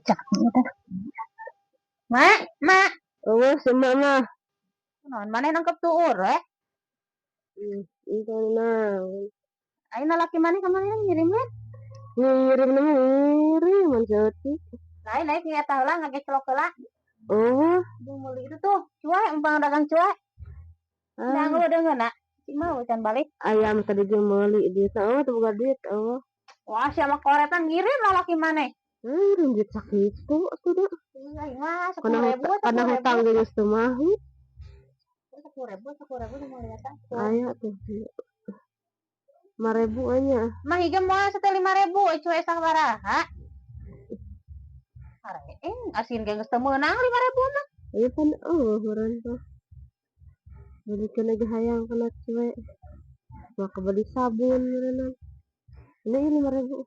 cak gitu. Mak. Oh, semana. Non mana nangkep tuh urek? Itu nah. Aina laki mana kemarin ngirimnya? Ngirim menjadi. Lain kita tahu lah ngake celok lah. Oh, Bumuli itu tuh cuek, umpang dagang cuek. Nah, lu denger nak? Si mau can balik. Ayam tadi dia beli dia tahu tuh bukan duit. Oh. Wah, siapa koretan ngirim lah laki mana? Duit sakit tuh dah. Iya, mas, Karena hutang dia setengah. 10.000 cuma lihat. Ayah tuh. 5.000 aja. Mah higem mau setel 5.000, cuek sabaraha. Asin geng temenang 5.000 mah. Iya kan, orang tuh. Belikan aja hayang kena cuek. Maka beli sabun berenang. Ini 5.000.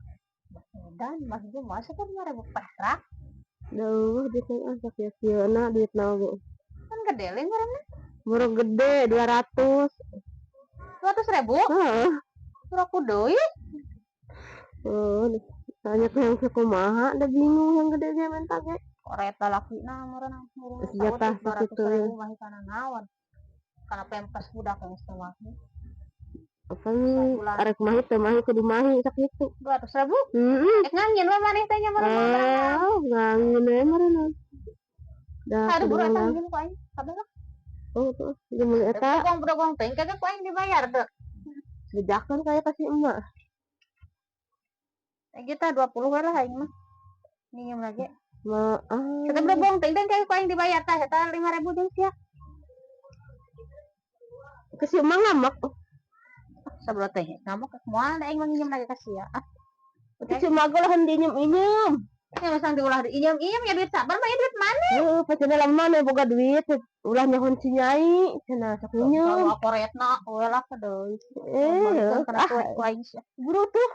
Dan mas gue masa kan 5.000 perak. Dah, dia kan sakit ya, nak duit nago. Kan gede lin barangnya. Baru gede 200. 200.000? Heeh. Surah kudoi. Oh, tanya tuh yang sekumaha, udah bingung yang gede dia minta ge. Koreta laki na meureun Senjata 200.000 mah kana naon. Kana pempas budak yang setengah. Apa nih? Arek mahi teh mahi kudu mahi sakitu. 200.000? Ngangin we maneh teh nya ngangin we marana. Dah kudu eta ngin ku aing. Sabar. Oh, tuh. Jeung eta Bedogong teh kagak ku aing dibayar teh. Bejakan kayak kasih emak. Kita 20 we lah aing mah. Minjem lagi. Kita Kita bedogong teh kayak ku aing dibayar tah eta 5.000 jeung sia. Kasih emak ngamak. Sabra teh ngamuk moal da aing minjem lagi ka sia. Kasih emak lah diinjem-injem. Ya masang diulah diinjem ya duit sabar mah ya duit mana? Pas dalam mana boga duit. Ulah nyaho si nyai, cenah sok nginjem. Kalau koretna we lah ka deui. Kana ku aing sia. Buru tuh.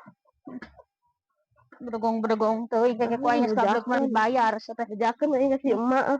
Bedogong teuing kayak ku aing sablek mah dibayar. Bejakan aing kasih emak.